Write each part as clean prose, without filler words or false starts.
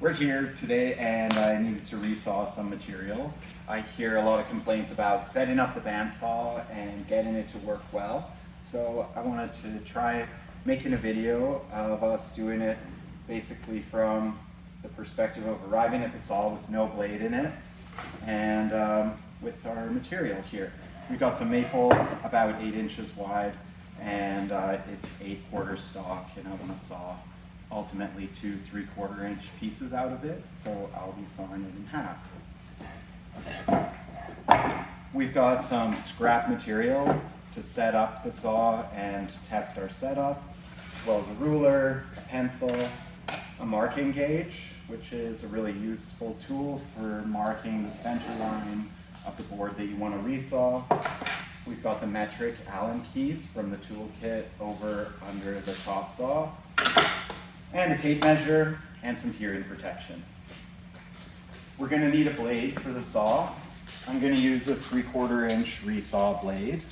We're here today and I needed to resaw some material. I hear a lot of complaints about setting up the bandsaw and getting it to work well. So I wanted to try making a video of us doing it basically from the perspective of arriving at the saw with no blade in it and with our material here. We've got some maple about 8 inches wide and it's 8/4 stock, and I want to saw ultimately 2 3/4 inch pieces out of it, so I'll be sawing it in half. We've got some scrap material to set up the saw and test our setup, as well as a ruler, a pencil, a marking gauge, which is a really useful tool for marking the center line of the board that you want to resaw. We've got the metric Allen keys from the toolkit over under the top saw, and a tape measure and some hearing protection. We're going to need a blade for the saw. I'm going to use a 3/4 inch resaw blade.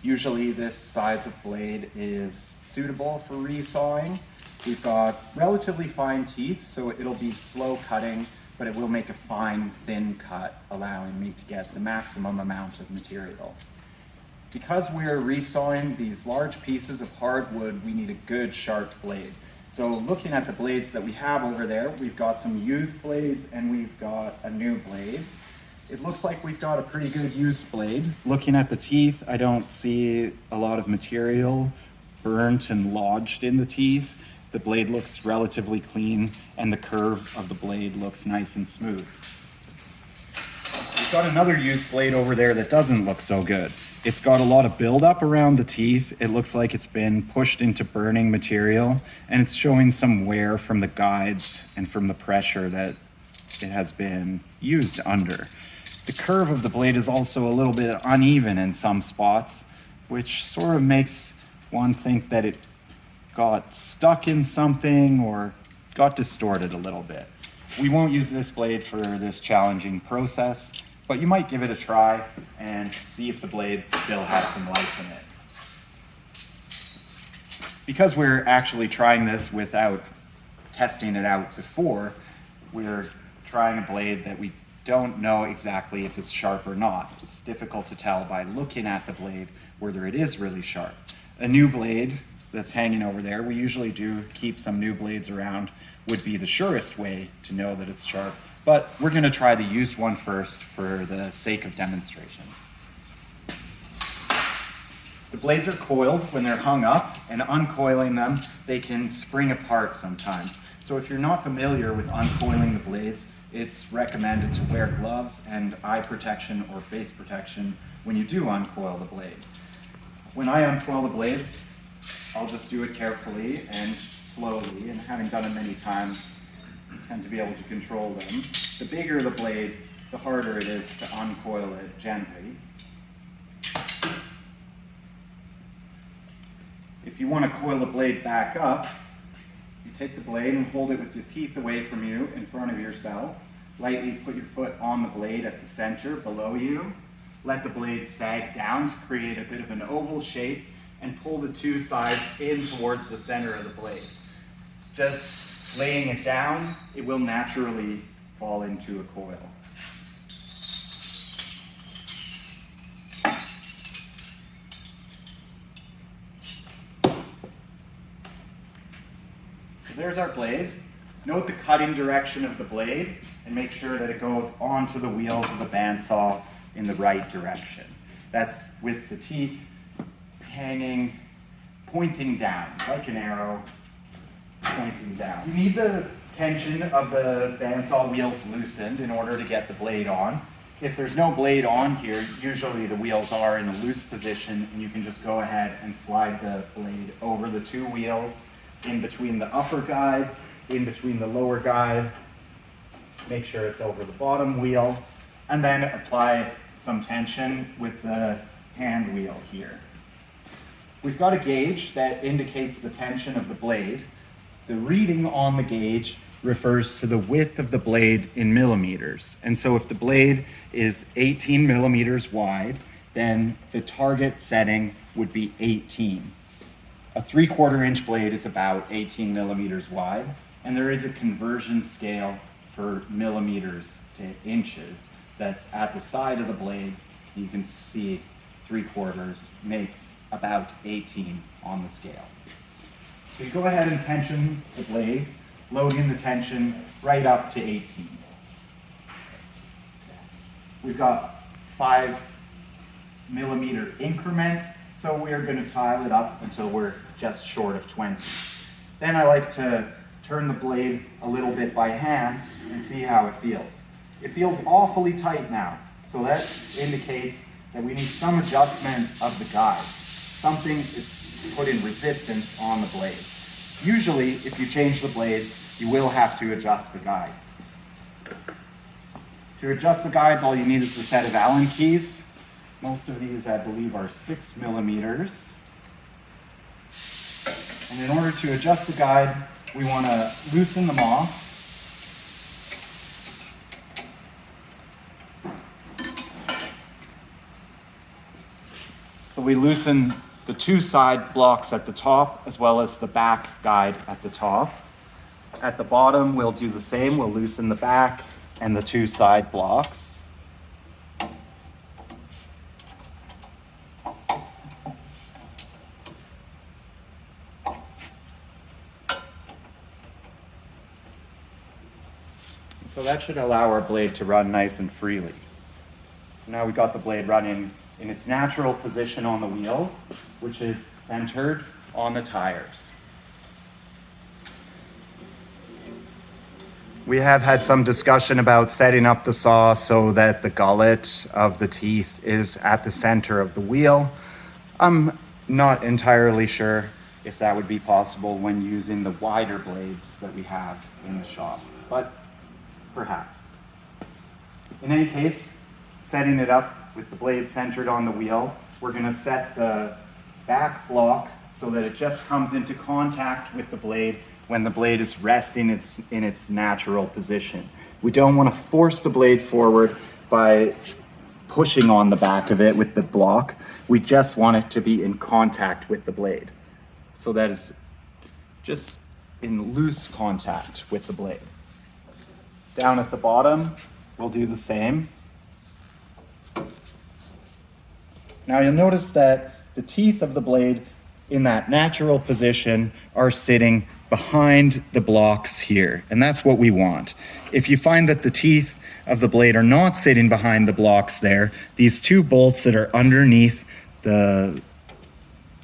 Usually this size of blade is suitable for resawing. We've got relatively fine teeth, so it'll be slow cutting, but it will make a fine, thin cut, allowing me to get the maximum amount of material. Because we're resawing these large pieces of hardwood, we need a good sharp blade. So looking at the blades that we have over there, we've got some used blades and we've got a new blade. It looks like we've got a pretty good used blade. Looking at the teeth, I don't see a lot of material burnt and lodged in the teeth. The blade looks relatively clean and the curve of the blade looks nice and smooth. We've got another used blade over there that doesn't look so good. It's got a lot of buildup around the teeth. It looks like it's been pushed into burning material, and it's showing some wear from the guides and from the pressure that it has been used under. The curve of the blade is also a little bit uneven in some spots, which sort of makes one think that it got stuck in something or got distorted a little bit. We won't use this blade for this challenging process, but you might give it a try and see if the blade still has some life in it. Because we're actually trying this without testing it out before, we're trying a blade that we don't know exactly if it's sharp or not. It's difficult to tell by looking at the blade whether it is really sharp. A new blade that's hanging over there, we usually do keep some new blades around, would be the surest way to know that it's sharp. But we're going to try the used one first for the sake of demonstration. The blades are coiled when they're hung up, and uncoiling them, they can spring apart sometimes. So if you're not familiar with uncoiling the blades, it's recommended to wear gloves and eye protection or face protection when you do uncoil the blade. When I uncoil the blades, I'll just do it carefully and slowly, and having done it many times, I tend to be able to control them. The bigger the blade, the harder it is to uncoil it gently. If you want to coil the blade back up, you take the blade and hold it with your teeth away from you in front of yourself. Lightly put your foot on the blade at the center below you. Let the blade sag down to create a bit of an oval shape, and pull the two sides in towards the center of the blade. Just laying it down, it will naturally fall into a coil. So there's our blade. Note the cutting direction of the blade and make sure that it goes onto the wheels of the bandsaw in the right direction. That's with the teeth hanging, pointing down, like an arrow pointing down. You need the tension of the bandsaw wheels loosened in order to get the blade on. If there's no blade on here, usually the wheels are in a loose position, and you can just go ahead and slide the blade over the two wheels, in between the upper guide, in between the lower guide. Make sure it's over the bottom wheel, and then apply some tension with the hand wheel here. We've got a gauge that indicates the tension of the blade. The reading on the gauge refers to the width of the blade in millimeters. And so if the blade is 18 millimeters wide, then the target setting would be 18. A 3/4 inch blade is about 18 millimeters wide, and there is a conversion scale for millimeters to inches that's at the side of the blade. You can see 3/4 makes about 18 on the scale. So you go ahead and tension the blade, load in the tension right up to 18. We've got 5mm increments, so we're going to tile it up until we're just short of 20. Then I like to turn the blade a little bit by hand and see how it feels. It feels awfully tight now, so that indicates that we need some adjustment of the guide. Something is put in resistance on the blade. Usually, if you change the blades, you will have to adjust the guides. To adjust the guides, all you need is a set of Allen keys. Most of these, I believe, are 6mm. And in order to adjust the guide, we want to loosen them off. So we loosen the 2 side blocks at the top as well as the back guide at the top. At the bottom, we'll do the same. We'll loosen the back and the 2 side blocks. So that should allow our blade to run nice and freely. Now we've got the blade running in its natural position on the wheels, which is centered on the tires. We have had some discussion about setting up the saw so that the gullet of the teeth is at the center of the wheel. I'm not entirely sure if that would be possible when using the wider blades that we have in the shop, but perhaps. In any case, setting it up with the blade centered on the wheel, we're going to set the back block so that it just comes into contact with the blade when the blade is resting in its natural position. We don't want to force the blade forward by pushing on the back of it with the block. We just want it to be in contact with the blade. So that is just in loose contact with the blade. Down at the bottom, we'll do the same. Now you'll notice that the teeth of the blade in that natural position are sitting behind the blocks here, and that's what we want. If you find that the teeth of the blade are not sitting behind the blocks there, these 2 bolts that are underneath the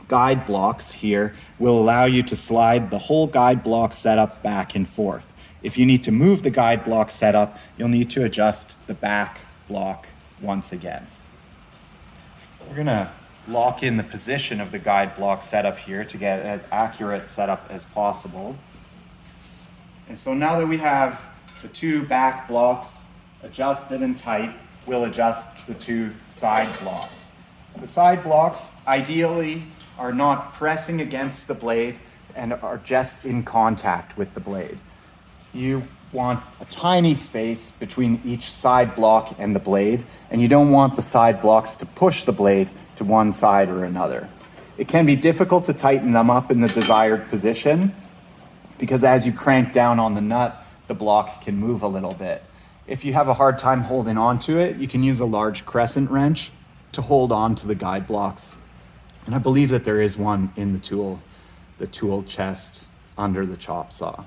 guide blocks here will allow you to slide the whole guide block setup back and forth. If you need to move the guide block setup, you'll need to adjust the back block once again. We're going to lock in the position of the guide block setup here to get as accurate setup as possible. And so now that we have the 2 back blocks adjusted and tight, we'll adjust the 2 side blocks. The side blocks ideally are not pressing against the blade and are just in contact with the blade. You want a tiny space between each side block and the blade, and you don't want the side blocks to push the blade to one side or another. It can be difficult to tighten them up in the desired position because as you crank down on the nut, the block can move a little bit. If you have a hard time holding on to it, you can use a large crescent wrench to hold on to the guide blocks. And I believe that there is one in the tool chest under the chop saw.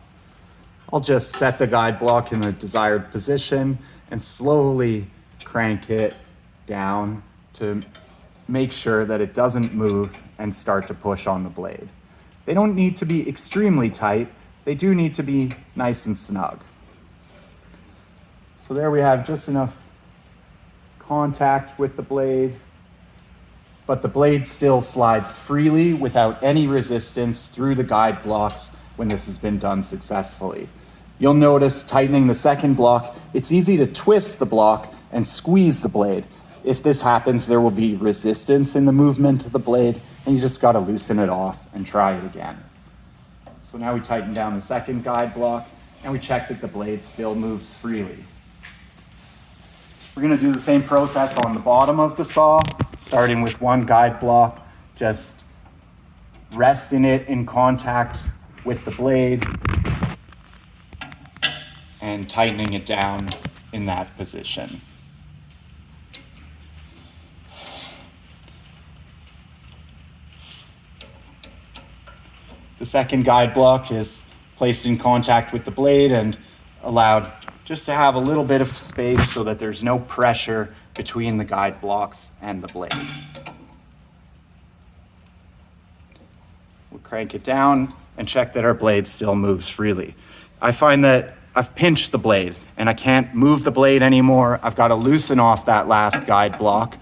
I'll just set the guide block in the desired position and slowly crank it down to make sure that it doesn't move and start to push on the blade. They don't need to be extremely tight. They do need to be nice and snug. So there we have just enough contact with the blade, but the blade still slides freely without any resistance through the guide blocks when this has been done successfully. You'll notice tightening the second block, it's easy to twist the block and squeeze the blade. If this happens, there will be resistance in the movement of the blade, and you just gotta loosen it off and try it again. So now we tighten down the second guide block, and we check that the blade still moves freely. We're gonna do the same process on the bottom of the saw, starting with one guide block, just resting it in contact with the blade, and tightening it down in that position. The second guide block is placed in contact with the blade and allowed just to have a little bit of space so that there's no pressure between the guide blocks and the blade. We'll crank it down and check that our blade still moves freely. I find that I've pinched the blade and I can't move the blade anymore. I've got to loosen off that last guide block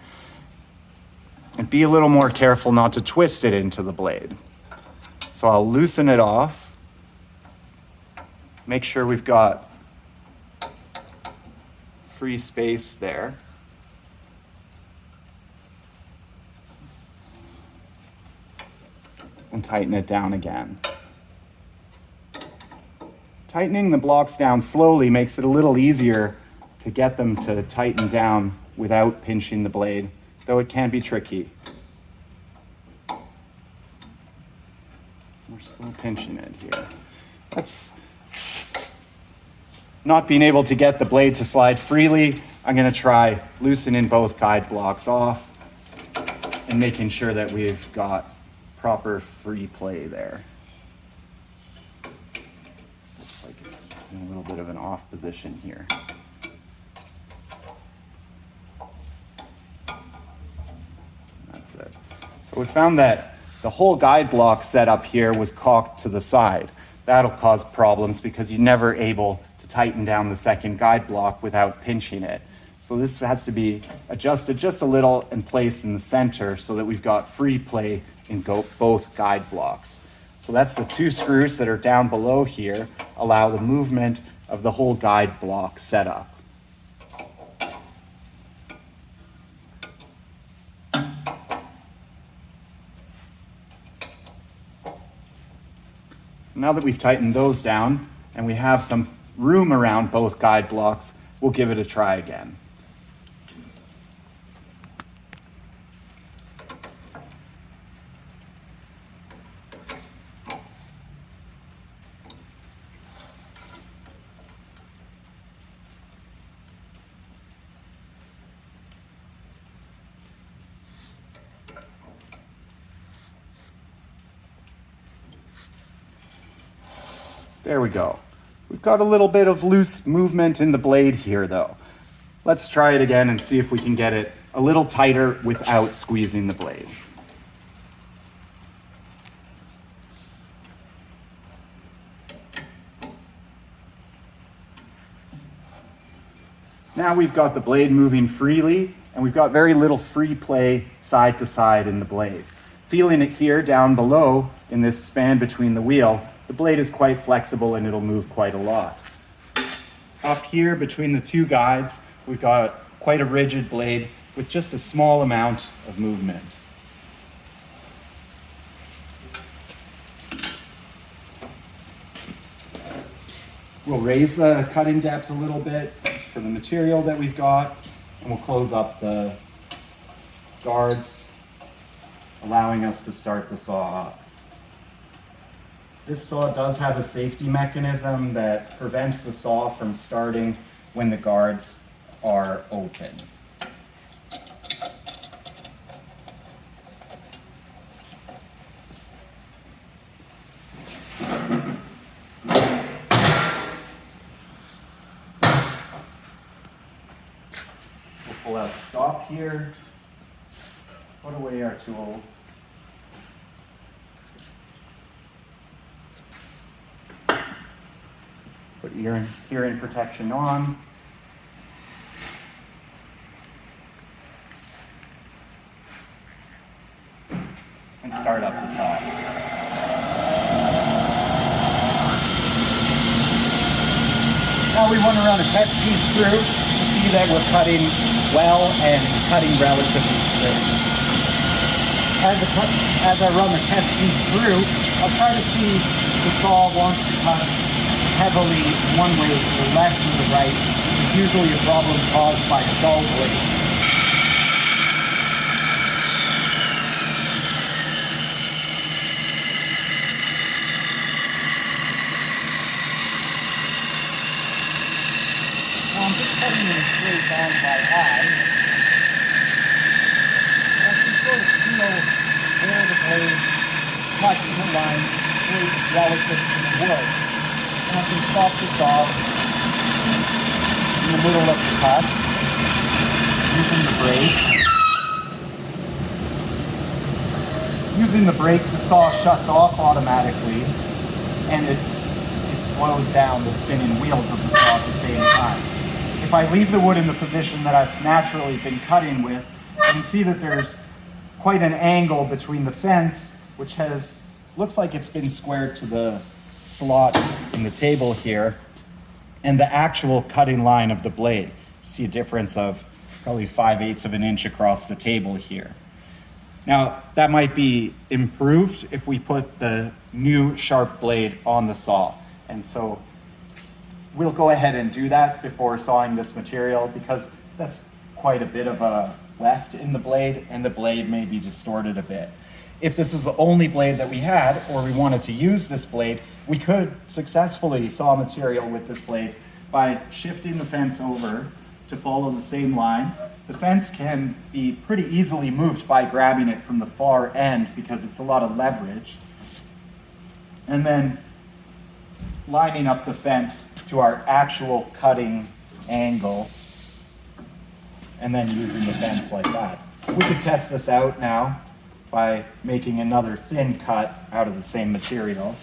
and be a little more careful not to twist it into the blade. So I'll loosen it off, make sure we've got free space there. And tighten it down again. Tightening the blocks down slowly makes it a little easier to get them to tighten down without pinching the blade, though it can be tricky. We're still pinching it here. That's not being able to get the blade to slide freely. I'm going to try loosening both guide blocks off and making sure that we've got proper free play there. This looks like it's just in a little bit of an off position here. That's it. So we found that the whole guide block setup here was cocked to the side. That'll cause problems because you're never able to tighten down the second guide block without pinching it. So this has to be adjusted just a little and placed in the center so that we've got free play in both guide blocks. So that's the two screws that are down below here, allow the movement of the whole guide block setup. Now that we've tightened those down and we have some room around both guide blocks, we'll give it a try again. There we go. We've got a little bit of loose movement in the blade here though. Let's try it again and see if we can get it a little tighter without squeezing the blade. Now we've got the blade moving freely and we've got very little free play side to side in the blade. Feeling it here down below in this span between the wheel, the blade is quite flexible and it'll move quite a lot. Up here between the two guides, we've got quite a rigid blade with just a small amount of movement. We'll raise the cutting depth a little bit for the material that we've got, and we'll close up the guards, allowing us to start the saw up. This saw does have a safety mechanism that prevents the saw from starting when the guards are open. We'll pull out the stop here, put away our tools. Put hearing protection on. And start up the saw. Now we want to run a test piece through to see that we're cutting well and cutting relatively straight. As I run the test piece through, I'll try to see if the saw wants to cut heavily one way to the left or the right. It's usually a problem caused by a dull blade. just cutting in a straight line by eye. And I can sort of feel where the blade cuts in a line straight relative to the wood. And I can stop this off in the middle of the cut using the brake. Using the brake, the saw shuts off automatically, and it slows down the spinning wheels of the saw at the same time. If I leave the wood in the position that I've naturally been cutting with, you can see that there's quite an angle between the fence, which looks like it's been squared to the slot in the table here, and the actual cutting line of the blade. You see a difference of probably 5/8 of an inch across the table here. Now, that might be improved if we put the new sharp blade on the saw. And so we'll go ahead and do that before sawing this material, because that's quite a bit of a left in the blade, and the blade may be distorted a bit. If this is the only blade that we had, or we wanted to use this blade, we could successfully saw material with this blade by shifting the fence over to follow the same line. The fence can be pretty easily moved by grabbing it from the far end because it's a lot of leverage. And then lining up the fence to our actual cutting angle, and then using the fence like that. We could test this out now by making another thin cut out of the same material.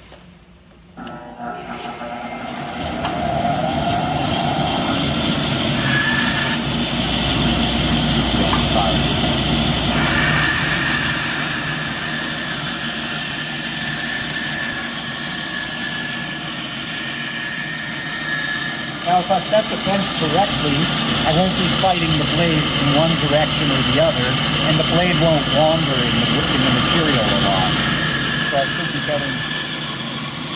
Now, if I set the fence correctly, I won't be fighting the blade in one direction or the other, and the blade won't wander in the material a lot. So I should be getting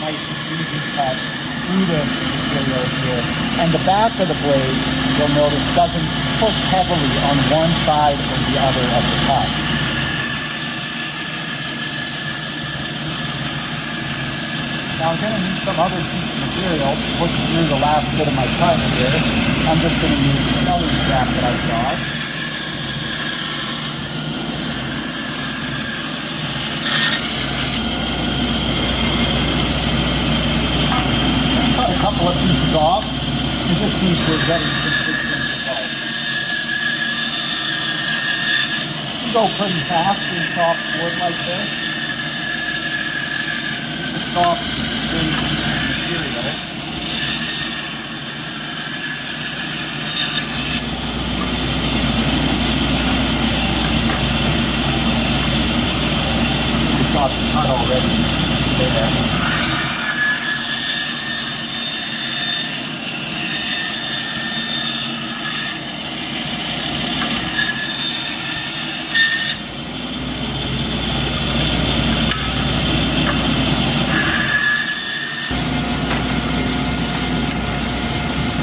nice and easy cuts through the material here. And the back of the blade, you'll notice, doesn't push heavily on one side or the other of the cut. Now I'm going to need some other piece of material to push through the last bit of my cut here. I'm just going to use another scrap that I saw. Cut a couple of pieces off and just see if we're getting consistent results. You go pretty fast in soft wood like this. The soft material. It's got the cut already there.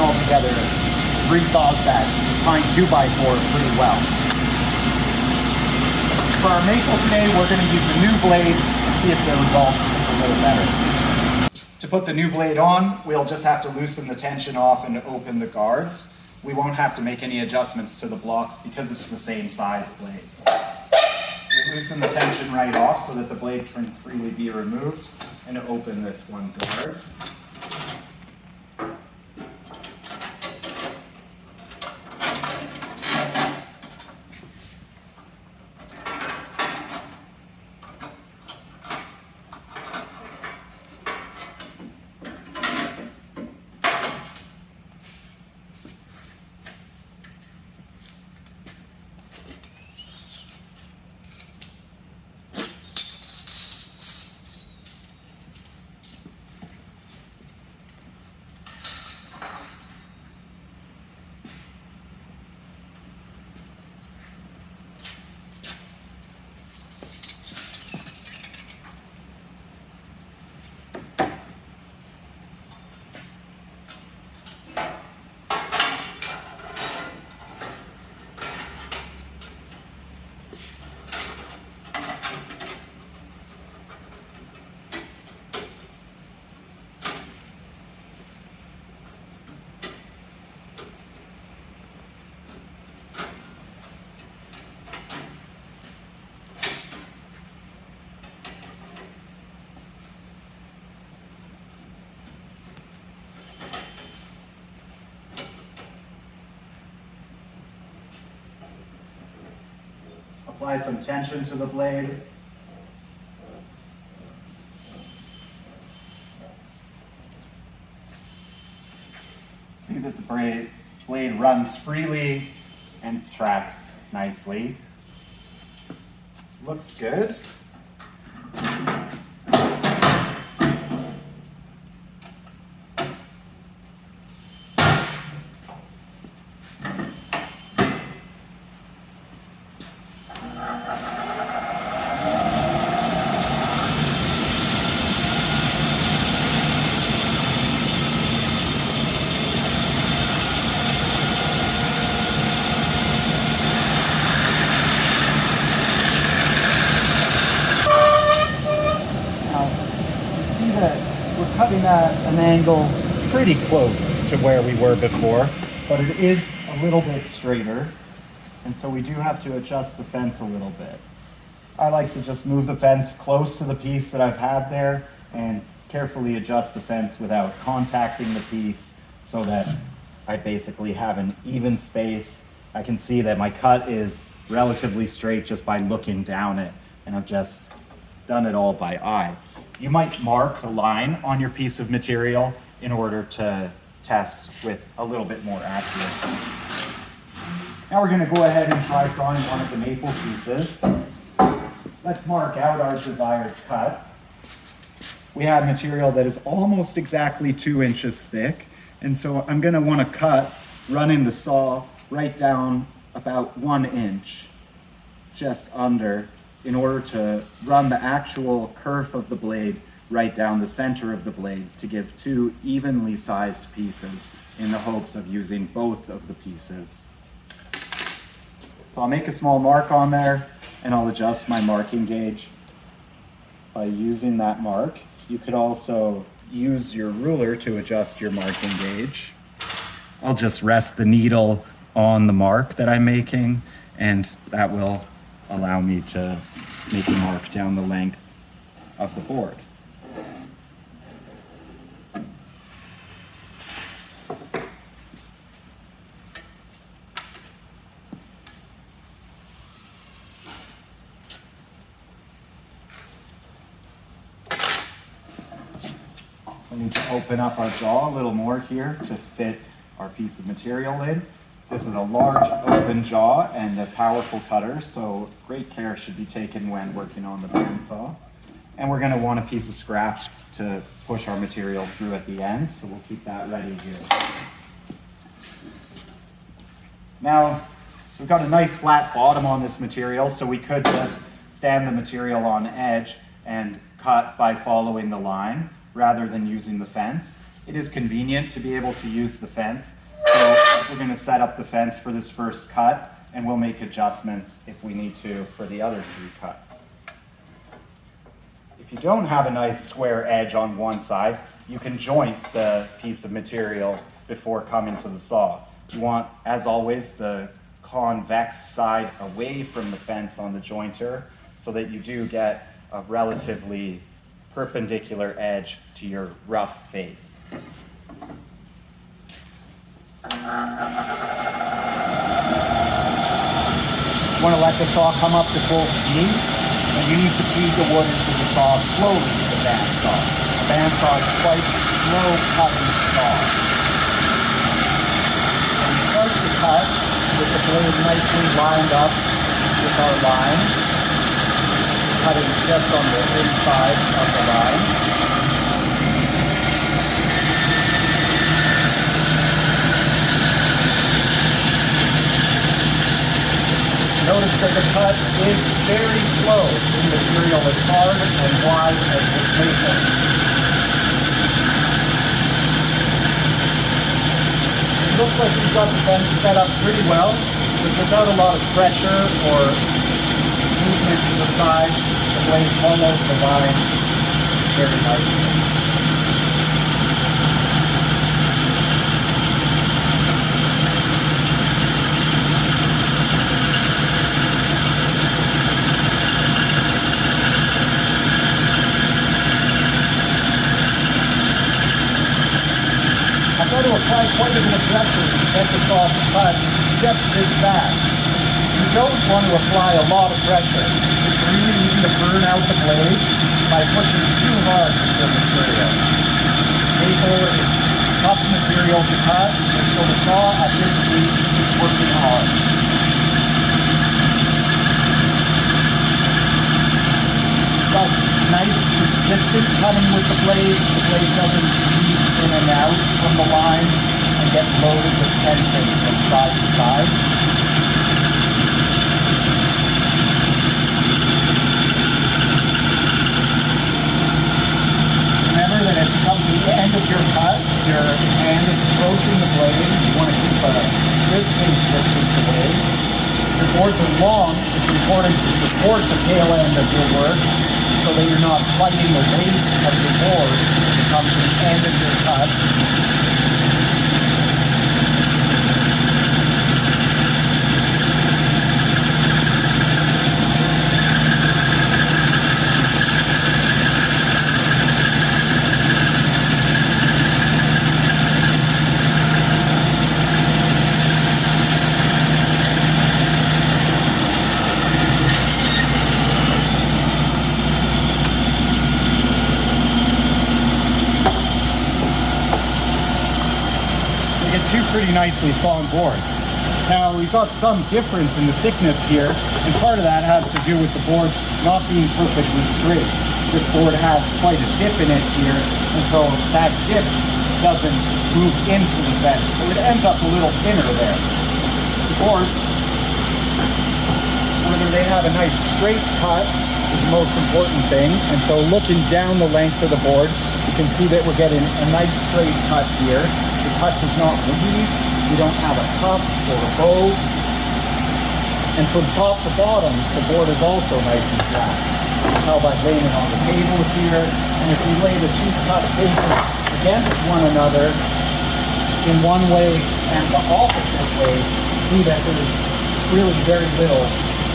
Altogether, resaws that pine 2x4 pretty well. For our maple today, we're going to use a new blade and see if the result is a little better. To put the new blade on, we'll just have to loosen the tension off and open the guards. We won't have to make any adjustments to the blocks because it's the same size blade. So we loosen the tension right off so that the blade can freely be removed, and open this one guard. Apply some tension to the blade. See that the blade runs freely and tracks nicely. Looks good. We're cutting at an angle pretty close to where we were before, but it is a little bit straighter, and so we do have to adjust the fence a little bit. I like to just move the fence close to the piece that I've had there and carefully adjust the fence without contacting the piece so that I basically have an even space. I can see that my cut is relatively straight just by looking down it, and I've just done it all by eye. You might mark a line on your piece of material in order to test with a little bit more accuracy. Now we're going to go ahead and try sawing one of the maple pieces. Let's mark out our desired cut. We have material that is almost exactly 2 inches thick, and so I'm going to want to cut, running the saw right down about 1 inch, just under, in order to run the actual kerf of the blade right down the center of the blade to give 2 evenly sized pieces in the hopes of using both of the pieces. So I'll make a small mark on there and I'll adjust my marking gauge by using that mark. You could also use your ruler to adjust your marking gauge. I'll just rest the needle on the mark that I'm making, and that will allow me to make a mark down the length of the board. We need to open up our jaw a little more here to fit our piece of material in. This is a large open jaw and a powerful cutter, so great care should be taken when working on the bandsaw. And we're going to want a piece of scrap to push our material through at the end, so we'll keep that ready here. Now, we've got a nice flat bottom on this material, so we could just stand the material on edge and cut by following the line rather than using the fence. It is convenient to be able to use the fence, so we're going to set up the fence for this first cut, and we'll make adjustments if we need to for the other 3 cuts. If you don't have a nice square edge on one side, you can joint the piece of material before coming to the saw. You want, as always, the convex side away from the fence on the jointer so that you do get a relatively perpendicular edge to your rough face. You want to let the saw come up to full speed, and you need to feed the wood into the saw slowly with the bandsaw. The bandsaw is quite slow cutting saw. And we start to cut with the blade nicely lined up with our line, cutting just on the inside of the line. Notice that the cut is very slow. The material is hard and wide as this maple. It looks like we've got the fence set up pretty well, but without a lot of pressure or movement to the side. The blade follows the line very nicely. I've got to apply quite a bit of pressure to get the saw to cut just this fast. You don't want to apply a lot of pressure. It's really easy to burn out the blade by pushing too hard with the material. Maple is tough material to cut, and so the saw at this stage is working hard. Got nice consistent cutting with the blade. The blade doesn't weave in and out from the line and get loaded with tension from side to side. Remember that as you come to the end of your cut, your hand is approaching the blade. You want to keep a good safe distance away. If your boards are long, it's important to support the tail end of your work so that you're not fighting the weight of your board as you come to the end of your cut. Pretty nicely sawn board. Now we've got some difference in the thickness here, and part of that has to do with the board not being perfectly straight. This board has quite a dip in it here, and so that dip doesn't move into the vent, so it ends up a little thinner there. The boards, whether they have a nice straight cut is the most important thing, and so looking down the length of the board, you can see that we're getting a nice straight cut here. The cut does not weave, you don't have a cup or a bow. And from top to bottom, the board is also nice and flat. You can tell by laying it on the table here, and if you lay the two cut faces against one another in one way and the opposite way, see that there's really very little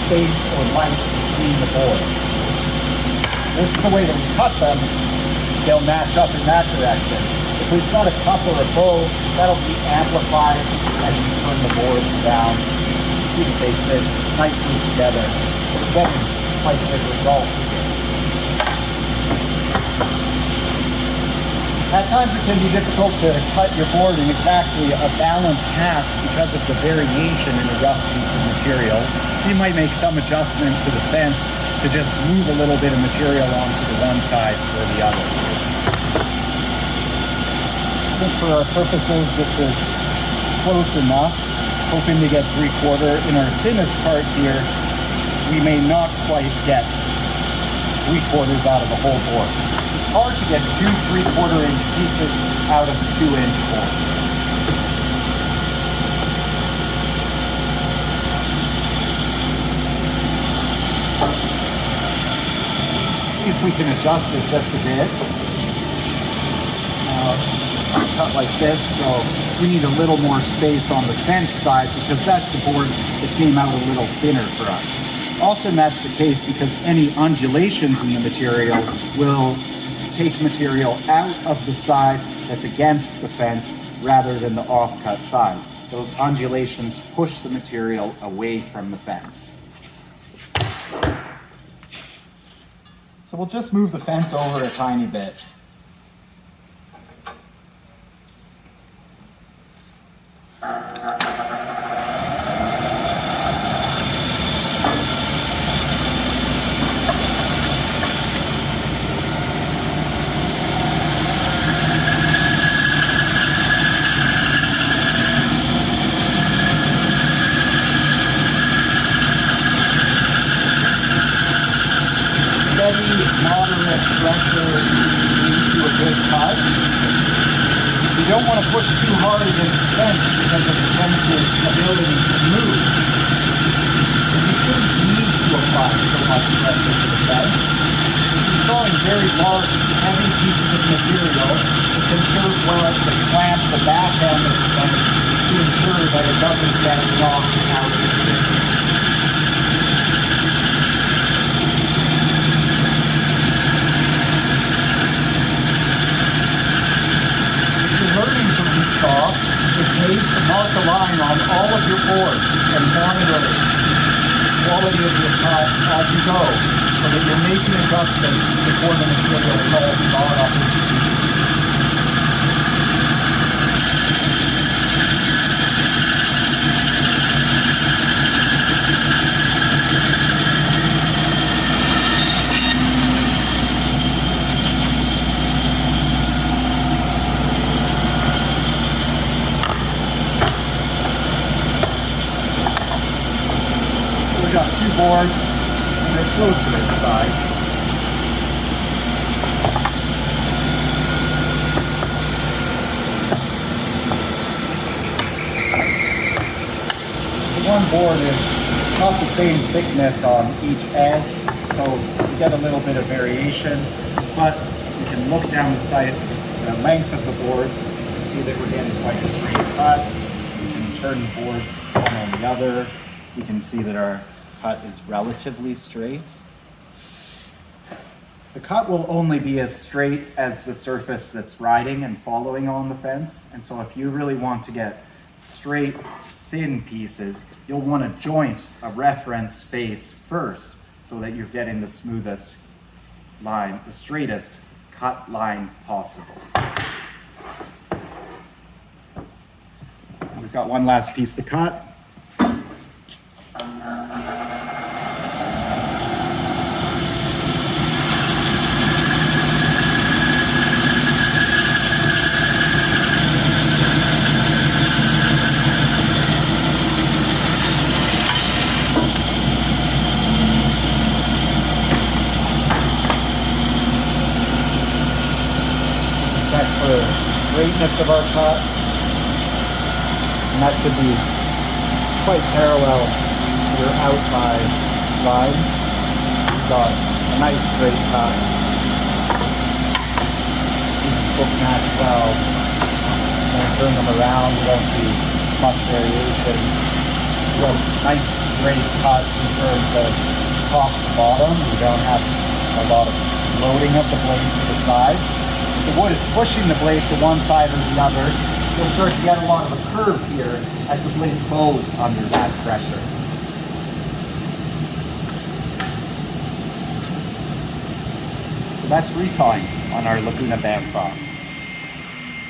space or length between the boards. This is the way that we cut them. They'll match up in that direction. If we've got a cup or a bow, that'll be amplified as you turn the boards down. See that they sit nicely together. It's getting quite a good result here. At times it can be difficult to cut your board in exactly a balanced half because of the variation in the rough piece of material. You might make some adjustment to the fence to just move a little bit of material onto the one side or the other. I think for our purposes, this is close enough. Hoping to get 3/4. In our thinnest part here, we may not quite get 3/4 out of the whole board. It's hard to get 2 3/4 inch pieces out of a 2-inch board. See if we can adjust it just a bit. Cut like this, so we need a little more space on the fence side because that's the board that came out a little thinner for us. Often that's the case because any undulations in the material will take material out of the side that's against the fence rather than the off-cut side. Those undulations push the material away from the fence. So we'll just move the fence over a tiny bit. Moderate pressure leads to a good cut. You don't want to push too hard against the fence because of the fence's ability to move. You shouldn't need to apply so much pressure to the fence. If you're throwing very large, heavy pieces of material, it can serve well to clamp the back end of the fence to ensure that it doesn't get knocked out of the fence. Learning from each saw, it pays to mark a line on all of your boards and monitor it. quality of your cut as you go, so that you're making adjustments before the material is all sawed up into pieces. We've got 2 boards, and they're closer in size. The one board is not the same thickness on each edge, so you get a little bit of variation, but you can look down the length of the boards and see that we're getting quite a straight cut. You can turn the boards one on the other. You can see that our cut is relatively straight. The cut will only be as straight as the surface that's riding and following on the fence. And so if you really want to get straight, thin pieces, you'll want to joint a reference face first so that you're getting the smoothest line, the straightest cut line possible. We've got one last piece to cut. Check for straightness of our cut, and that should be quite parallel to your outside line. We've got a nice straight cut. These book match well. When I turn them around, you don't see much variation. We've got a nice straight cut in terms of top to bottom. We don't have a lot of loading of the blade to the side. The wood is pushing the blade to one side or the other. You'll start to get a lot of a curve here as the blade bows under that pressure. So that's resawing on our Laguna Bandsaw.